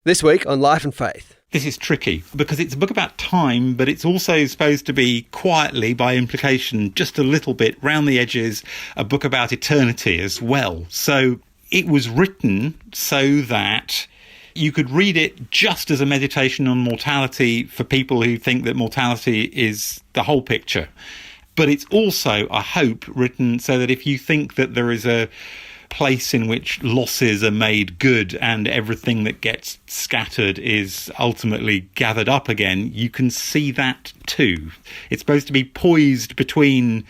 This week on Life and Faith. This is tricky because it's a book about time, but it's also supposed to be quietly, by implication, just a little bit round the edges, a book about eternity as well. So it was written so that you could read it just as a meditation on mortality for people who think that mortality is the whole picture. But it's also, I hope, written so that if you think that there is a place in which losses are made good and everything that gets scattered is ultimately gathered up again, you can see that too. It's supposed to be poised between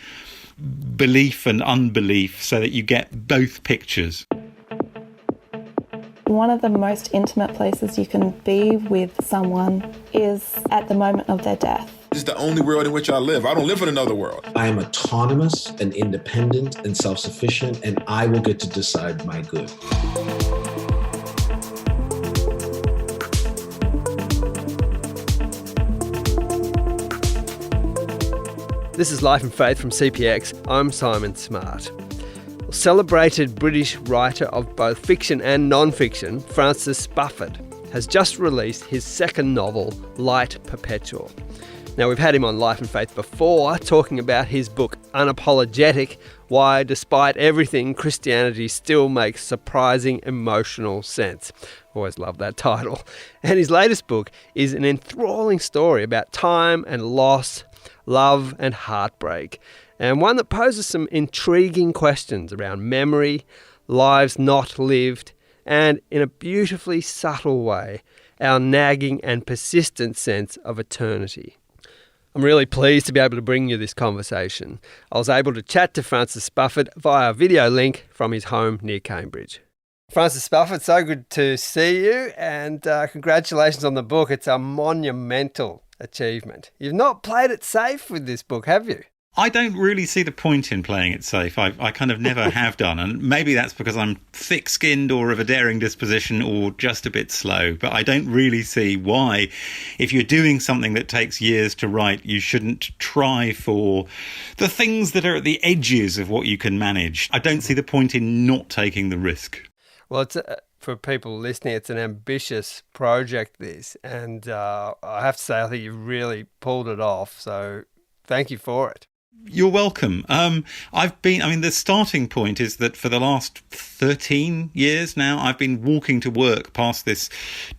belief and unbelief so that you get both pictures. One of the most intimate places you can be with someone is at the moment of their death. This is the only world in which I live. I don't live in another world. I am autonomous and independent and self-sufficient, and I will get to decide my good. This is Life and Faith from CPX. I'm Simon Smart. Celebrated British writer of both fiction and non-fiction, Francis Spufford, has just released his second novel, Light Perpetual. Now, we've had him on Life and Faith before, talking about his book, Unapologetic, why, despite everything, Christianity still makes surprising emotional sense. Always love that title. And his latest book is an enthralling story about time and loss, love and heartbreak, and one that poses some intriguing questions around memory, lives not lived, and, in a beautifully subtle way, our nagging and persistent sense of eternity. I'm really pleased to be able to bring you this conversation. I was able to chat to Francis Spufford via a video link from his home near Cambridge. Francis Spufford, so good to see you, and congratulations on the book. It's a monumental achievement. You've not played it safe with this book, have you? I don't really see the point in playing it safe. I kind of never have done, and maybe that's because I'm thick-skinned or of a daring disposition or just a bit slow, but I don't really see why, if you're doing something that takes years to write, you shouldn't try for the things that are at the edges of what you can manage. I don't see the point in not taking the risk. Well, it's for people listening, it's an ambitious project, this, and I have to say, I think you really pulled it off, so thank you for it. You're welcome. The starting point is that for the last 13 years now, I've been walking to work past this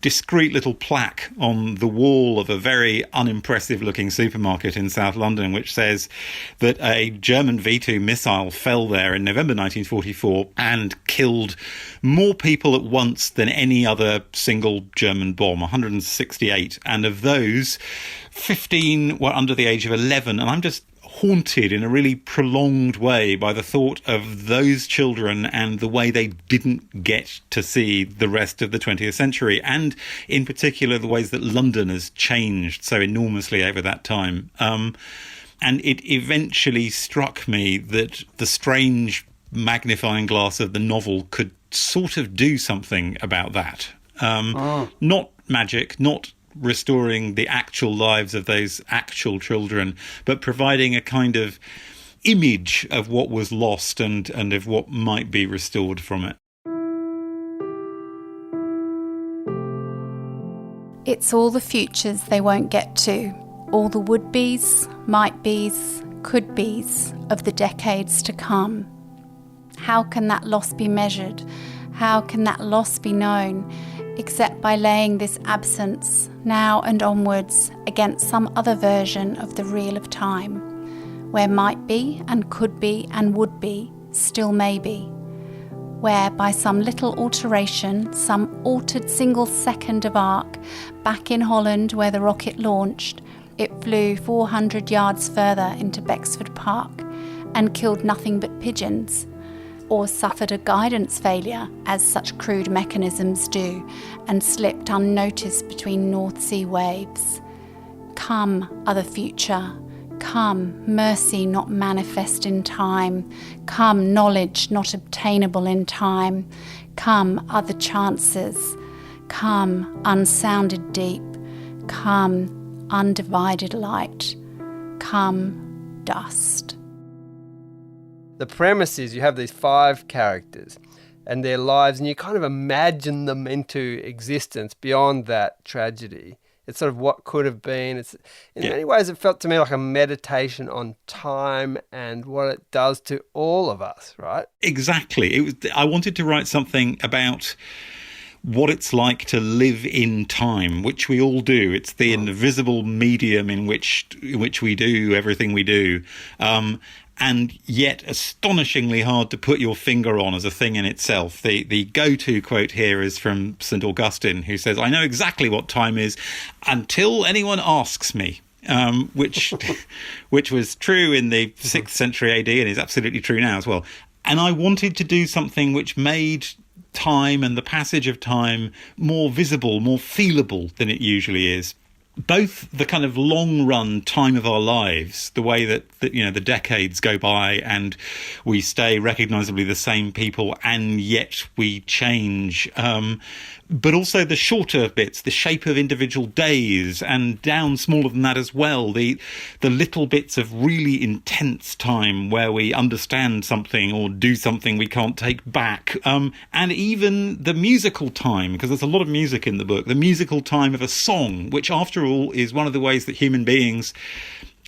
discreet little plaque on the wall of a very unimpressive looking supermarket in South London, which says that a German V2 missile fell there in November 1944 and killed more people at once than any other single German bomb, 168. And of those, 15 were under the age of 11. And I'm just haunted in a really prolonged way by the thought of those children and the way they didn't get to see the rest of the 20th century, and in particular the ways that London has changed so enormously over that time. And it eventually struck me that the strange magnifying glass of the novel could sort of do something about that. Not magic, not restoring the actual lives of those actual children, but providing a kind of image of what was lost and of what might be restored from it. It's all the futures they won't get to, all the would-bes, might-bes, could-bes of the decades to come. How can that loss be measured? How can that loss be known? Except by laying this absence, now and onwards, against some other version of the reel of time, where might be and could be and would be still may be, where by some little alteration, some altered single second of arc, back in Holland where the rocket launched, it flew 400 yards further into Bexford Park and killed nothing but pigeons, or suffered a guidance failure, as such crude mechanisms do, and slipped unnoticed between North Sea waves. Come, other future. Come, mercy not manifest in time. Come, knowledge not obtainable in time. Come, other chances. Come, unsounded deep. Come, undivided light. Come, dust. The premise is you have these 5 characters, and their lives, and you kind of imagine them into existence beyond that tragedy. It's sort of what could have been. It's in many ways it felt to me like a meditation on time and what it does to all of us, right? Exactly. I wanted to write something about what it's like to live in time, which we all do. It's the invisible medium in which we do everything we do. And yet astonishingly hard to put your finger on as a thing in itself. The go-to quote here is from St. Augustine, who says, "I know exactly what time is until anyone asks me," which was true in the 6th century AD and is absolutely true now as well. And I wanted to do something which made time and the passage of time more visible, more feelable than it usually is. Both the kind of long run time of our lives, the way that the decades go by and we stay recognisably the same people and yet we change, but also the shorter bits, the shape of individual days, and down smaller than that as well, the little bits of really intense time where we understand something or do something we can't take back, and even the musical time, because there's a lot of music in the book, the musical time of a song, which after all is one of the ways that human beings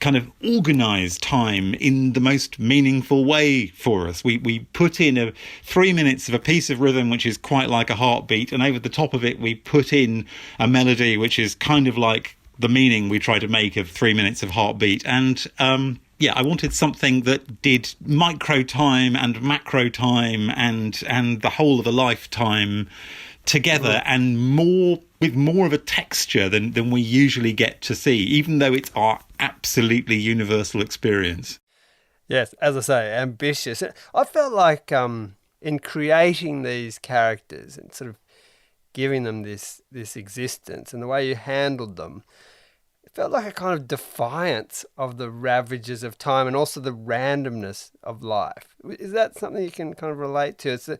kind of organise time in the most meaningful way for us. We put in 3 minutes of a piece of rhythm which is quite like a heartbeat, and over the top of it we put in a melody which is kind of like the meaning we try to make of 3 minutes of heartbeat. And I wanted something that did micro time and macro time and the whole of a lifetime together, and with more of a texture than we usually get to see, even though it's our absolutely universal experience. Yes, as I say, ambitious. I felt like in creating these characters and sort of giving them this existence and the way you handled them, it felt like a kind of defiance of the ravages of time and also the randomness of life. Is that something you can kind of relate to? It's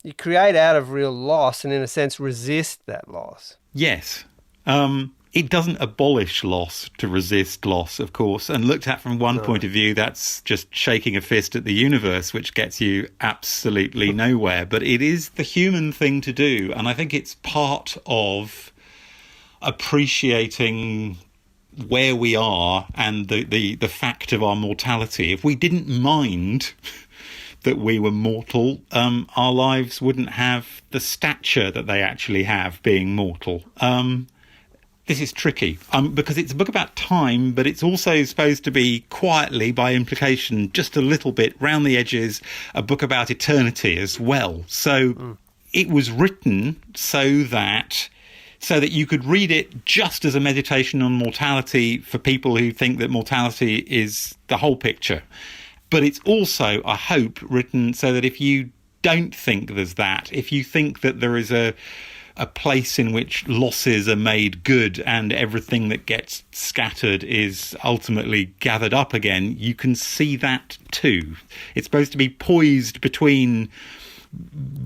you create out of real loss and in a sense resist that loss. Yes. It doesn't abolish loss to resist loss, of course, and looked at from one point of view, that's just shaking a fist at the universe, which gets you absolutely nowhere. But it is the human thing to do, and I think it's part of appreciating where we are and the fact of our mortality. If we didn't mind that we were mortal, our lives wouldn't have the stature that they actually have, being mortal. This is tricky because it's a book about time, but it's also supposed to be quietly, by implication, just a little bit round the edges, a book about eternity as well. So it was written so that you could read it just as a meditation on mortality for people who think that mortality is the whole picture. But it's also, I hope, written so that if you don't think there's that, if you think that there is a place in which losses are made good and everything that gets scattered is ultimately gathered up again, you can see that too. It's supposed to be poised between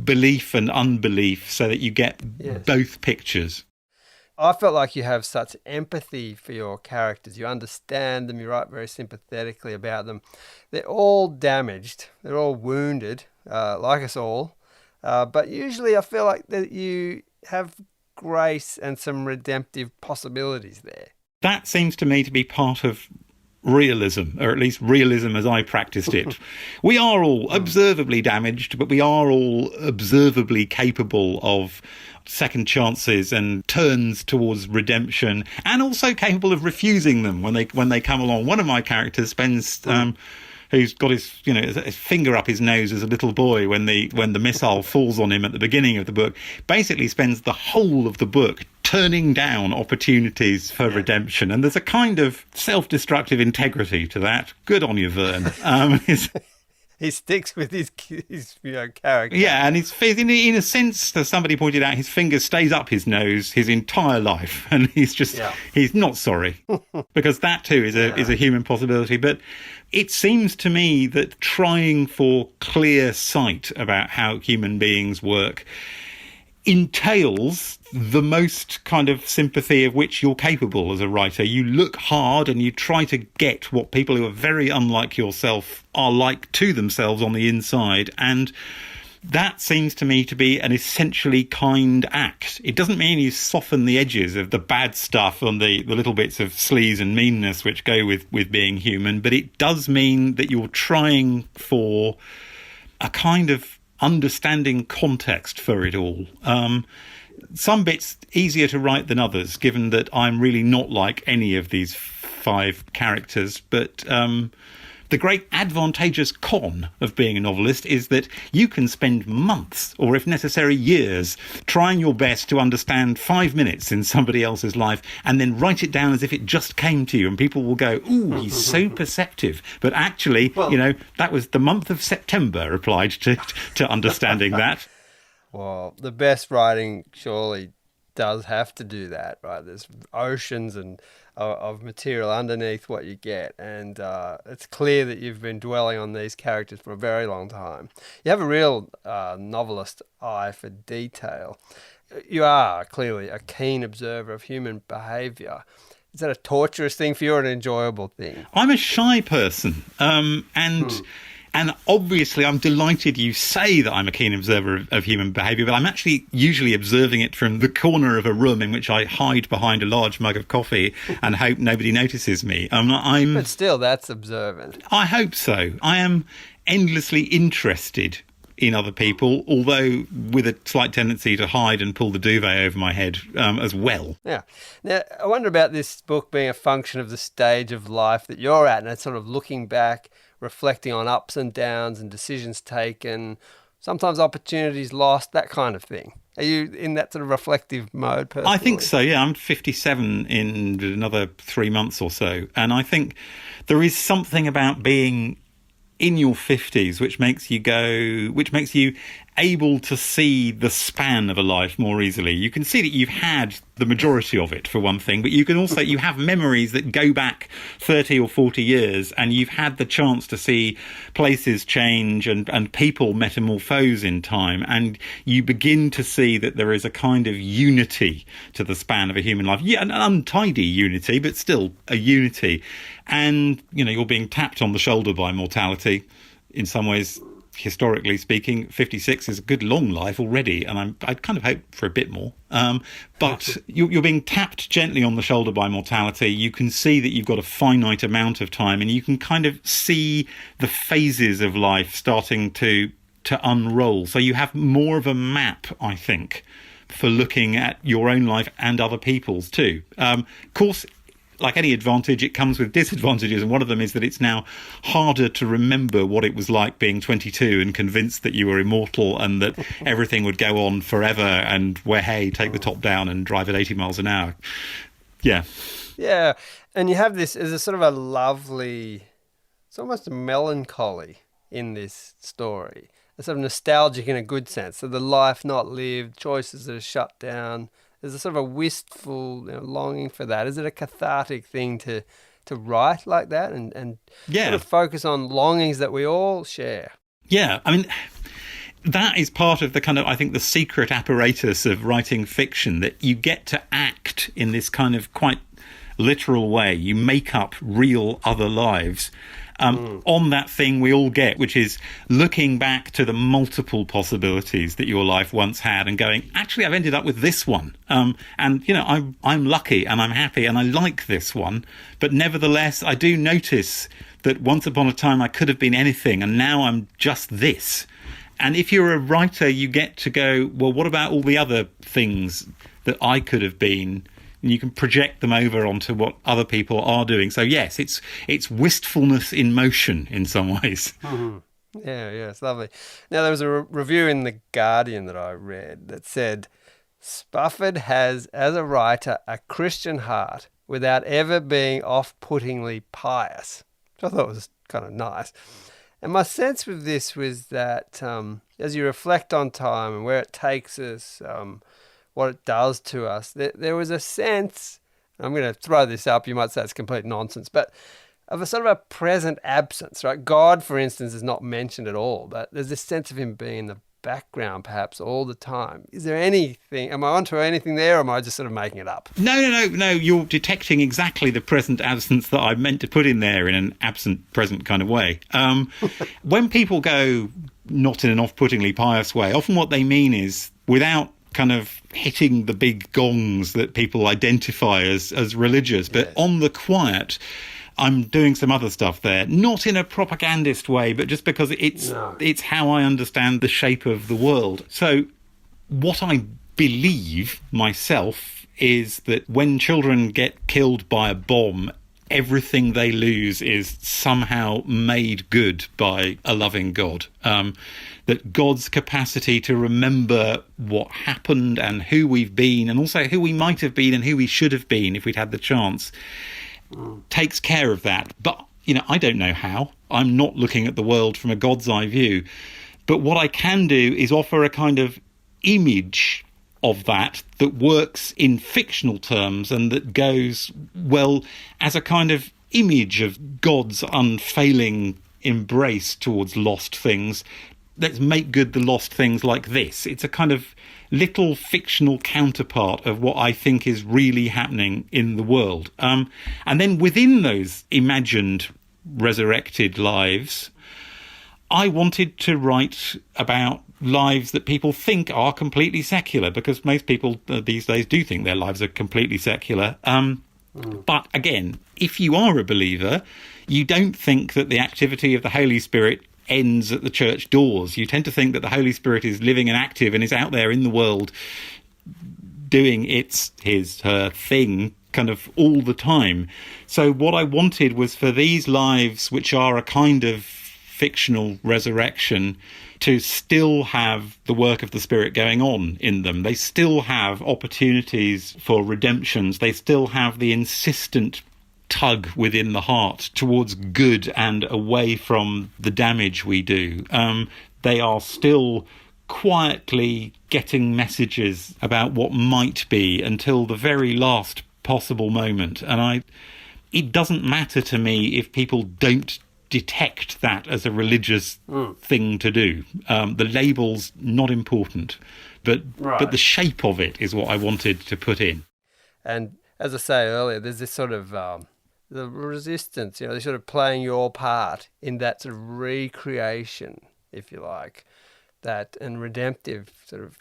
belief and unbelief so that you get both pictures. I felt like you have such empathy for your characters. You understand them, you write very sympathetically about them. They're all damaged, they're all wounded, like us all. But usually I feel like that you have grace and some redemptive possibilities there. That seems to me to be part of realism, or at least realism as I practiced it. We are all observably damaged, but we are all observably capable of second chances and turns towards redemption, and also capable of refusing them when they come along. One of my characters spends who's got his finger up his nose as a little boy when the missile falls on him at the beginning of the book, basically spends the whole of the book turning down opportunities for redemption. And there's a kind of self-destructive integrity to that. Good on you, Vern. He sticks with his character. Yeah, and in a sense, as somebody pointed out, his finger stays up his nose his entire life, and he's not sorry, because that too is a human possibility. But it seems to me that trying for clear sight about how human beings work entails the most kind of sympathy of which you're capable as a writer. You look hard and you try to get what people who are very unlike yourself are like to themselves on the inside, and that seems to me to be an essentially kind act. It doesn't mean you soften the edges of the bad stuff and the little bits of sleaze and meanness which go with being human, but it does mean that you're trying for a kind of understanding context for it all. Some bits easier to write than others, given that I'm really not like any of these 5 characters, but the great advantageous con of being a novelist is that you can spend months, or if necessary years, trying your best to understand 5 minutes in somebody else's life and then write it down as if it just came to you, and people will go, ooh, he's so perceptive. But actually, that was the month of September applied to understanding that. Well, the best writing surely does have to do that, right? There's oceans of material underneath what you get, and it's clear that you've been dwelling on these characters for a very long time. You have a real novelist eye for detail. You are clearly a keen observer of human behaviour. Is that a torturous thing for you or an enjoyable thing? I'm a shy person, and obviously I'm delighted you say that I'm a keen observer of human behaviour, but I'm actually usually observing it from the corner of a room in which I hide behind a large mug of coffee and hope nobody notices me. But still, that's observant. I hope so. I am endlessly interested in other people, although with a slight tendency to hide and pull the duvet over my head as well. Yeah. Now, I wonder about this book being a function of the stage of life that you're at, and it's sort of looking back, reflecting on ups and downs and decisions taken, sometimes opportunities lost, that kind of thing. Are you in that sort of reflective mode personally? I think so, yeah. I'm 57 in another 3 months or so. And I think there is something about being in your 50s which makes you able to see the span of a life more easily. You can see that you've had the majority of it, for one thing, but you can also, you have memories that go back 30 or 40 years, and you've had the chance to see places change and people metamorphose in time, and you begin to see that there is a kind of unity to the span of a human life. Yeah, an untidy unity, but still a unity. And, you're being tapped on the shoulder by mortality. In some ways, historically speaking, 56 is a good long life already, and I kind of hope for a bit more. But you're being tapped gently on the shoulder by mortality. You can see that you've got a finite amount of time, and you can kind of see the phases of life starting to unroll. So you have more of a map, I think, for looking at your own life and other people's too. Of course, like any advantage, it comes with disadvantages, and one of them is that it's now harder to remember what it was like being 22 and convinced that you were immortal and that everything would go on forever, and take the top down and drive at 80 miles an hour. Yeah. Yeah, and you have this as a sort of a lovely, it's almost a melancholy in this story, a sort of nostalgic in a good sense, so the life not lived, choices that are shut down. There's a sort of a wistful longing for that. Is it a cathartic thing to write like that and sort of focus on longings that we all share? Yeah, I mean, that is part of the kind of, I think, the secret apparatus of writing fiction, that you get to act in this kind of quite literal way. You make up real other lives on that thing we all get, which is looking back to the multiple possibilities that your life once had and going, actually, I've ended up with this one. And, I'm lucky and I'm happy and I like this one. But nevertheless, I do notice that once upon a time I could have been anything and now I'm just this. And if you're a writer, you get to go, well, what about all the other things that I could have been? And you can project them over onto what other people are doing. So yes, it's wistfulness in motion in some ways. Mm-hmm. Yeah, it's lovely. Now, there was a review in The Guardian that I read that said, Spufford has, as a writer, a Christian heart without ever being off-puttingly pious, which I thought was kind of nice. And my sense with this was that as you reflect on time and where it takes us, what it does to us, there was a sense, I'm going to throw this up, you might say it's complete nonsense, but of a sort of a present absence, right? God, for instance, is not mentioned at all, but there's this sense of him being in the background perhaps all the time. Is there anything, am I onto anything there, or am I just sort of making it up? No, you're detecting exactly the present absence that I meant to put in there in an absent present kind of way. When people go, not in an off-puttingly pious way. Often what they mean is, without kind of hitting the big gongs that people identify as religious, but on the quiet, I'm doing some other stuff there, not in a propagandist way, but just because it's how I understand the shape of the world. So what I believe myself is that when children get killed by a bomb, everything they lose is somehow made good by a loving God. That God's capacity to remember what happened and who we've been, and also who we might have been and who we should have been if we'd had the chance, takes care of that. But, I don't know how. I'm not looking at the world from a God's eye view. But what I can do is offer a kind of image of that works in fictional terms and that goes, well, as a kind of image of God's unfailing embrace towards lost things. Let's make good the lost things like this. It's a kind of little fictional counterpart of what I think is really happening in the world. And then within those imagined resurrected lives, I wanted to write about lives that people think are completely secular, because most people these days do think their lives are completely secular. But again, if you are a believer, you don't think that the activity of the Holy Spirit ends at the church doors. You tend to think that the Holy Spirit is living and active and is out there in the world doing her thing kind of all the time. So what I wanted was for these lives, which are a kind of fictional resurrection, to still have the work of the Spirit going on in them. They still have opportunities for redemptions. They still have the insistent tug within the heart towards good and away from the damage we do. They are still quietly getting messages about what might be until the very last possible moment. And it doesn't matter to me if people don't detect that as a religious thing to do. The label's not important, but the shape of it is what I wanted to put in. And as I say earlier, there's this sort of the resistance, they're sort of playing your part in that sort of recreation, if you like, that and redemptive sort of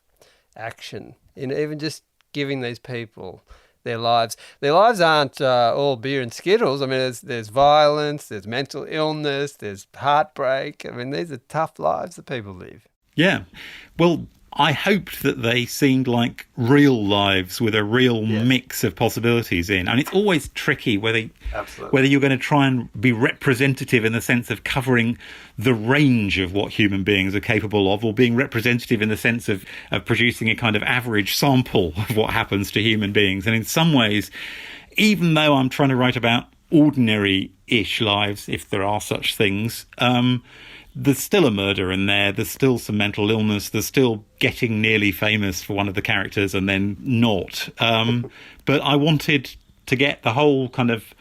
action in even just giving these people their lives. Their lives aren't all beer and Skittles. I mean, there's violence, there's mental illness, there's heartbreak. I mean, these are tough lives that people live. Yeah. Well, I hoped that they seemed like real lives with a real mix of possibilities in. And it's always tricky whether you're going to try and be representative in the sense of covering the range of what human beings are capable of, or being representative in the sense of producing a kind of average sample of what happens to human beings. And in some ways, even though I'm trying to write about ordinary-ish lives, if there are such things, there's still a murder in there, there's still some mental illness, there's still getting nearly famous for one of the characters and then not. But I wanted to get the whole kind of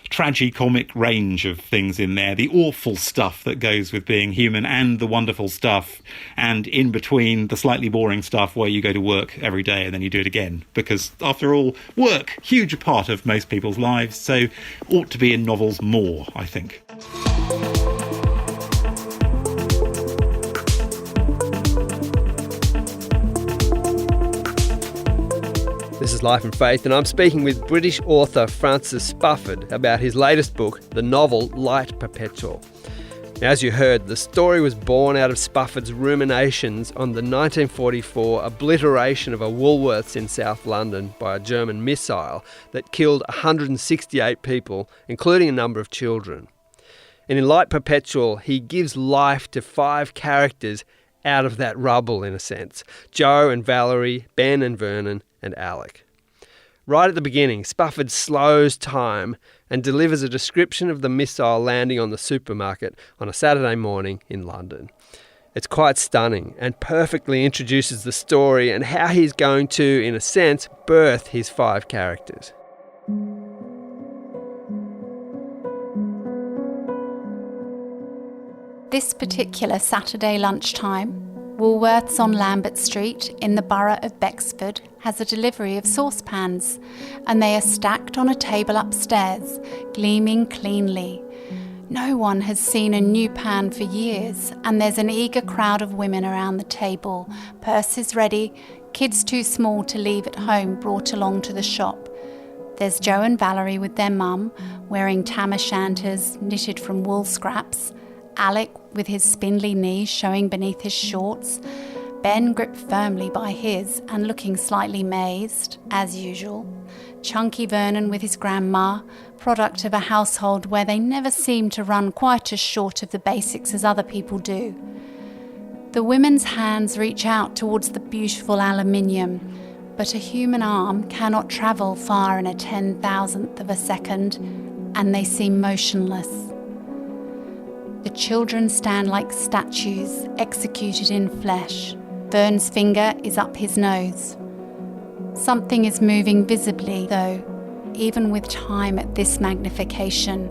tragicomic range of things in there, the awful stuff that goes with being human and the wonderful stuff, and in between the slightly boring stuff where you go to work every day and then you do it again. Because after all, work, huge part of most people's lives, so ought to be in novels more, I think. This is Life and Faith, and I'm speaking with British author Francis Spufford about his latest book, the novel Light Perpetual. Now, as you heard, the story was born out of Spufford's ruminations on the 1944 obliteration of a Woolworths in South London by a German missile that killed 168 people, including a number of children. And in Light Perpetual, he gives life to 5 characters out of that rubble, in a sense: Joe and Valerie, Ben and Vernon, and Alec. Right at the beginning, Spufford slows time and delivers a description of the missile landing on the supermarket on a Saturday morning in London. It's quite stunning and perfectly introduces the story and how he's going to, in a sense, birth his 5 characters. This particular Saturday lunchtime, Woolworths on Lambert Street in the borough of Bexford has a delivery of saucepans, and they are stacked on a table upstairs, gleaming cleanly. No one has seen a new pan for years, and there's an eager crowd of women around the table, purses ready, kids too small to leave at home brought along to the shop. There's Joe and Valerie with their mum, wearing tam o' shanters knitted from wool scraps, Alec with his spindly knees showing beneath his shorts, Ben gripped firmly by his and looking slightly mazed, as usual, chunky Vernon with his grandma, product of a household where they never seem to run quite as short of the basics as other people do. The women's hands reach out towards the beautiful aluminium, but a human arm cannot travel far in a 10,000th of a second, and they seem motionless. The children stand like statues, executed in flesh. Vern's finger is up his nose. Something is moving visibly, though, even with time at this magnification.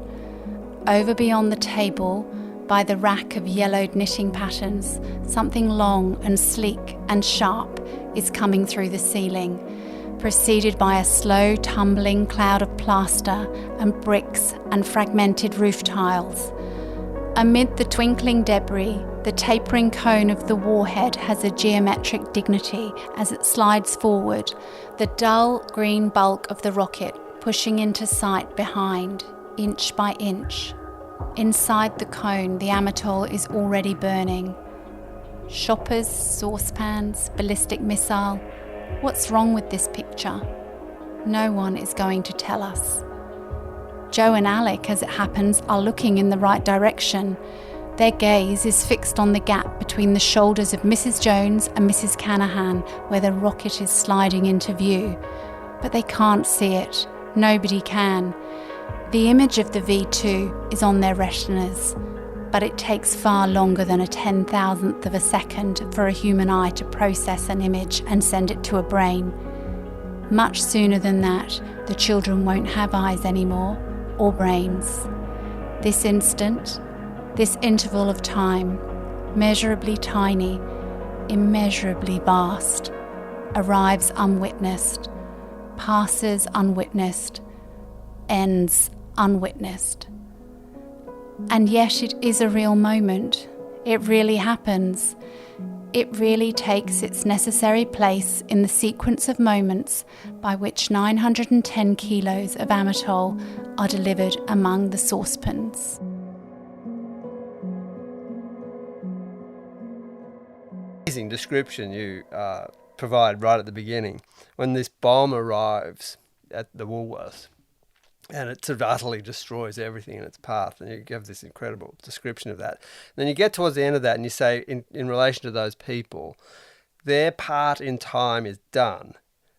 Over beyond the table, by the rack of yellowed knitting patterns, something long and sleek and sharp is coming through the ceiling, preceded by a slow tumbling cloud of plaster and bricks and fragmented roof tiles. Amid the twinkling debris, the tapering cone of the warhead has a geometric dignity as it slides forward, the dull green bulk of the rocket pushing into sight behind, inch by inch. Inside the cone, the Amatol is already burning. Shoppers, saucepans, ballistic missile. What's wrong with this picture? No one is going to tell us. Joe and Alec, as it happens, are looking in the right direction. Their gaze is fixed on the gap between the shoulders of Mrs. Jones and Mrs. Canahan, where the rocket is sliding into view. But they can't see it. Nobody can. The image of the V2 is on their retinas, but it takes far longer than a 10,000th of a second for a human eye to process an image and send it to a brain. Much sooner than that, the children won't have eyes anymore, or brains. This instant, this interval of time, measurably tiny, immeasurably vast, arrives unwitnessed, passes unwitnessed, ends unwitnessed. And yet it is a real moment. It really happens. It really takes its necessary place in the sequence of moments by which 910 kilos of Amatol are delivered among the saucepans. Amazing description you provide right at the beginning. When this bomb arrives at the Woolworths, and it sort of utterly destroys everything in its path, and you give this incredible description of that. Then you get towards the end of that and you say, in relation to those people, their part in time is done.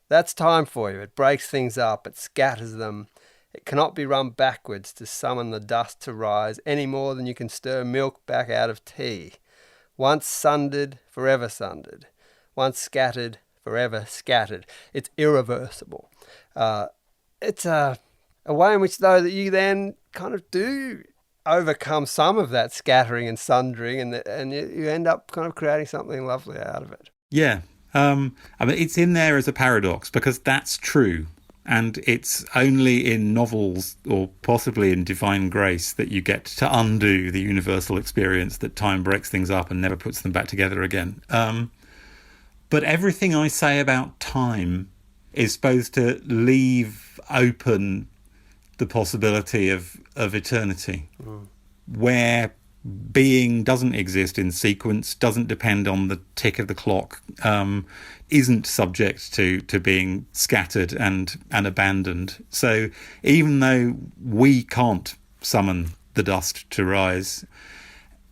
That's time for you. It breaks things up, it scatters them. It cannot be run backwards to summon the dust to rise any more than you can stir milk back out of tea. Once sundered, forever sundered. Once scattered, forever scattered. It's irreversible. It's a way in which, though, that you then kind of do overcome some of that scattering and sundering, and you end up kind of creating something lovely out of it. Yeah. I mean, it's in there as a paradox because that's true. And it's only in novels or possibly in Divine Grace that you get to undo the universal experience that time breaks things up and never puts them back together again. But everything I say about time is supposed to leave open the possibility of eternity, where being doesn't exist in sequence, doesn't depend on the tick of the clock, isn't subject to being scattered and abandoned. So even though we can't summon the dust to rise,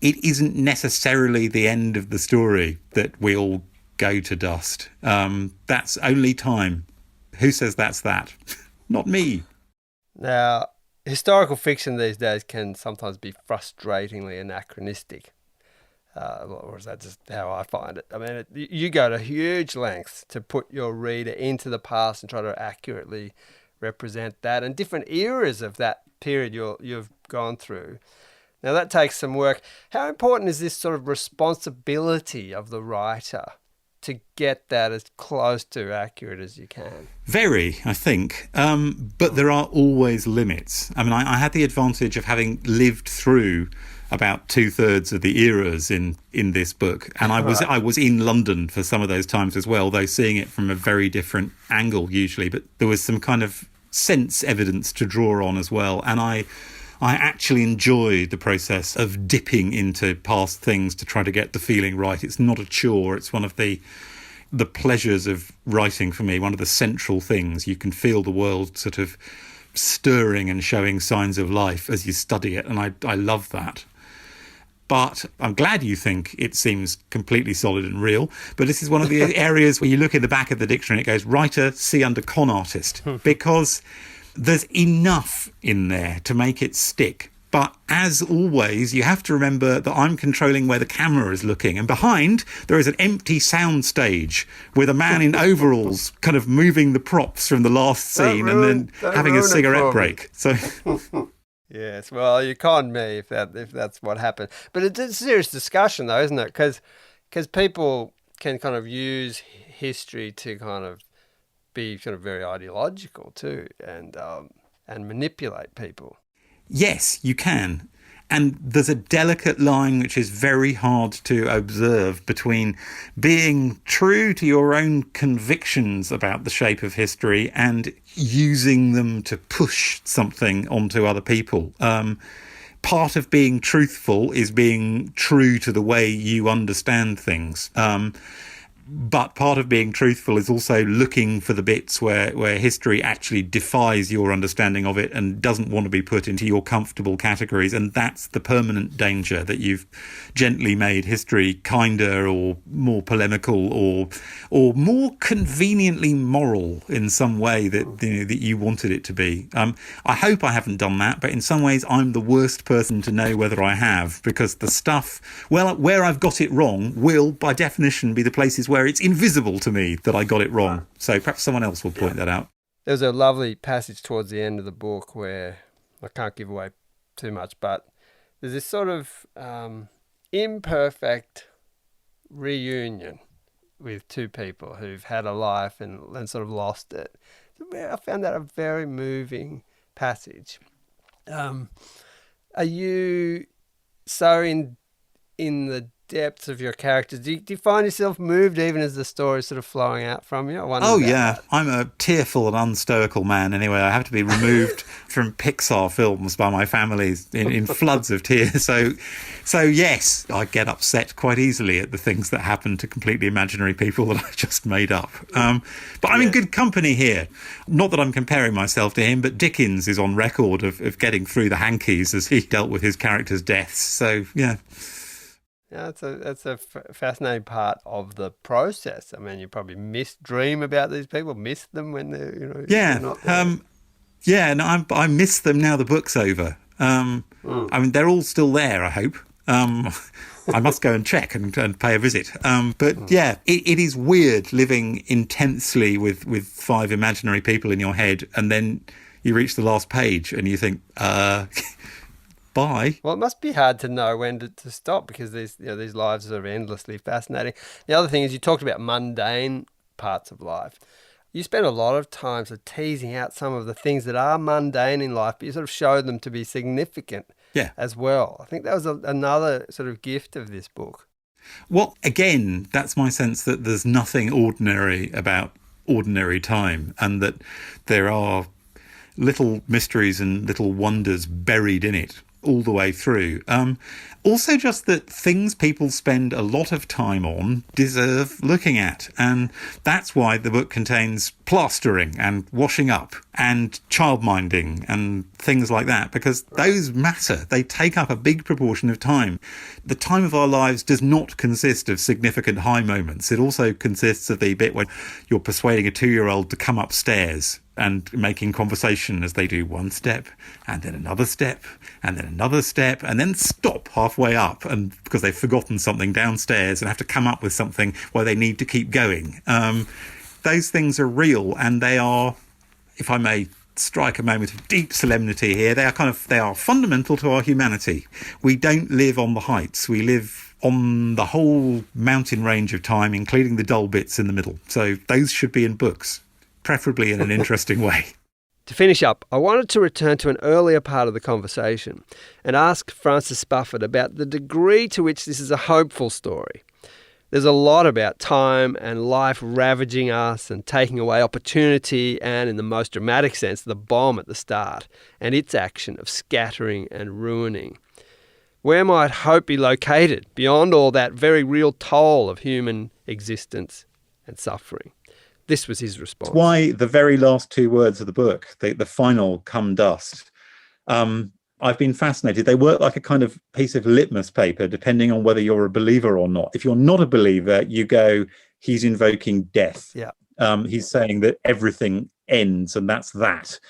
it isn't necessarily the end of the story that we all go to dust. That's only time. Who says that's that? Not me. Now, historical fiction these days can sometimes be frustratingly anachronistic. Or is that just how I find it? I mean, you go to huge lengths to put your reader into the past and try to accurately represent that and different eras of that period you've gone through. Now, that takes some work. How important is this sort of responsibility of the writer to get that as close to accurate as you can. Very, I think. But there are always limits. I mean, I had the advantage of having lived through about 2/3 of the eras in this book, and I was in London for some of those times as well, though seeing it from a very different angle usually. But there was some kind of sense evidence to draw on as well, and I actually enjoy the process of dipping into past things to try to get the feeling right. It's not a chore. It's one of the pleasures of writing for me, one of the central things. You can feel the world sort of stirring and showing signs of life as you study it, and I love that. But I'm glad you think it seems completely solid and real. But this is one of the areas where you look in the back of the dictionary and it goes, writer, see under con artist, because there's enough in there to make it stick. But as always, you have to remember that I'm controlling where the camera is looking. And behind, there is an empty sound stage with a man in overalls kind of moving the props from the last scene and then having a cigarette break. So... Yes, well, you conned me if that's what happened. But it's a serious discussion, though, isn't it? Because people can kind of use history to kind of be sort of very ideological too, and manipulate people. Yes, you can. And there's a delicate line which is very hard to observe between being true to your own convictions about the shape of history and using them to push something onto other people. Part of being truthful is being true to the way you understand things. But part of being truthful is also looking for the bits where history actually defies your understanding of it and doesn't want to be put into your comfortable categories. And that's the permanent danger, that you've gently made history kinder or more polemical or more conveniently moral in some way that you wanted it to be. I hope I haven't done that, but in some ways I'm the worst person to know whether I have, because the stuff, well, where I've got it wrong will, by definition, be the places where it's invisible to me that I got it wrong. So perhaps someone else will point that out. There's a lovely passage towards the end of the book where I can't give away too much, but there's this sort of imperfect reunion with two people who've had a life and sort of lost it. I found that a very moving passage. Are you so in the depths of your characters? Do you find yourself moved even as the story is sort of flowing out from you? Oh yeah, I'm a tearful and unstoical man anyway. I have to be removed from Pixar films by my family in floods of tears. So yes, I get upset quite easily at the things that happen to completely imaginary people that I just made up. But I'm in good company here. Not that I'm comparing myself to him, but Dickens is on record of getting through the hankies as he dealt with his characters' deaths. So yeah. Yeah, that's a fascinating part of the process. I mean, you probably dream about these people, miss them when they're, yeah, not there. I miss them now the book's over. I mean, they're all still there, I hope. I must go and check and pay a visit. But yeah, it is weird living intensely with 5 imaginary people in your head, and then you reach the last page and you think, bye. Well, it must be hard to know when to stop, because these lives are endlessly fascinating. The other thing is, you talked about mundane parts of life. You spend a lot of time sort of teasing out some of the things that are mundane in life, but you sort of show them to be significant as well. I think that was another sort of gift of this book. Well, again, that's my sense that there's nothing ordinary about ordinary time, and that there are little mysteries and little wonders buried in it all the way through. Also just that things people spend a lot of time on deserve looking at. And that's why the book contains plastering and washing up and childminding and things like that, because those matter. They take up a big proportion of time. The time of our lives does not consist of significant high moments. It also consists of the bit when you're persuading a 2-year-old to come upstairs and making conversation as they do one step and then another step and then another step and then stop halfway up, and because they've forgotten something downstairs and have to come up with something where they need to keep going. Those things are real, and they are, if I may strike a moment of deep solemnity here, they are fundamental to our humanity. We don't live on the heights. We live on the whole mountain range of time, including the dull bits in the middle. So those should be in books, preferably in an interesting way. To finish up, I wanted to return to an earlier part of the conversation and ask Francis Spufford about the degree to which this is a hopeful story. There's a lot about time and life ravaging us and taking away opportunity and, in the most dramatic sense, the bomb at the start and its action of scattering and ruining. Where might hope be located beyond all that very real toll of human existence and suffering? This was his response. That's why the very last two words of the book, the final "come dust," I've been fascinated. They work like a kind of piece of litmus paper, depending on whether you're a believer or not. If you're not a believer, you go, he's invoking death. Yeah. He's saying that everything ends and that's that.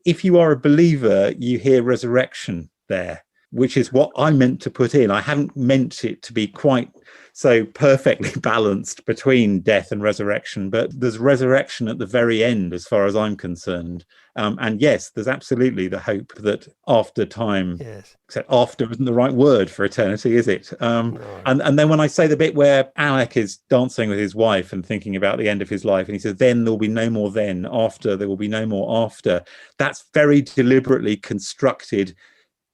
If you are a believer, you hear resurrection there, which is what I meant to put in. I haven't meant it to be quite so perfectly balanced between death and resurrection, but there's resurrection at the very end, as far as I'm concerned. And yes, there's absolutely the hope that after time, yes. Except after isn't the right word for eternity, is it? No. And then when I say the bit where Alec is dancing with his wife and thinking about the end of his life, and he says, then there will be no more then, after there will be no more after, that's very deliberately constructed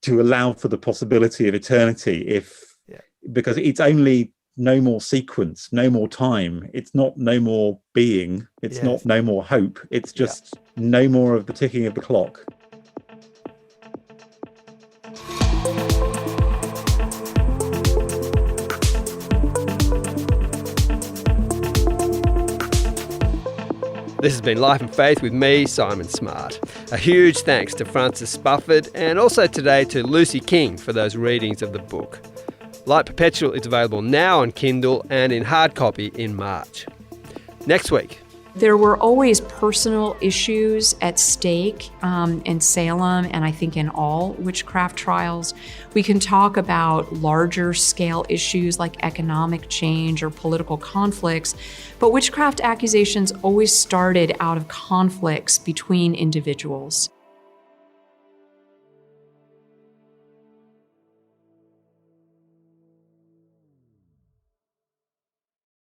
to allow for the possibility of eternity, because it's only no more sequence, no more time. It's not no more being. It's not no more hope. It's just no more of the ticking of the clock. This has been Life and Faith with me, Simon Smart. A huge thanks to Francis Spufford and also today to Lucy King for those readings of the book. Light Perpetual is available now on Kindle and in hard copy in March. Next week. There were always personal issues at stake in Salem, and I think in all witchcraft trials. We can talk about larger scale issues like economic change or political conflicts, but witchcraft accusations always started out of conflicts between individuals.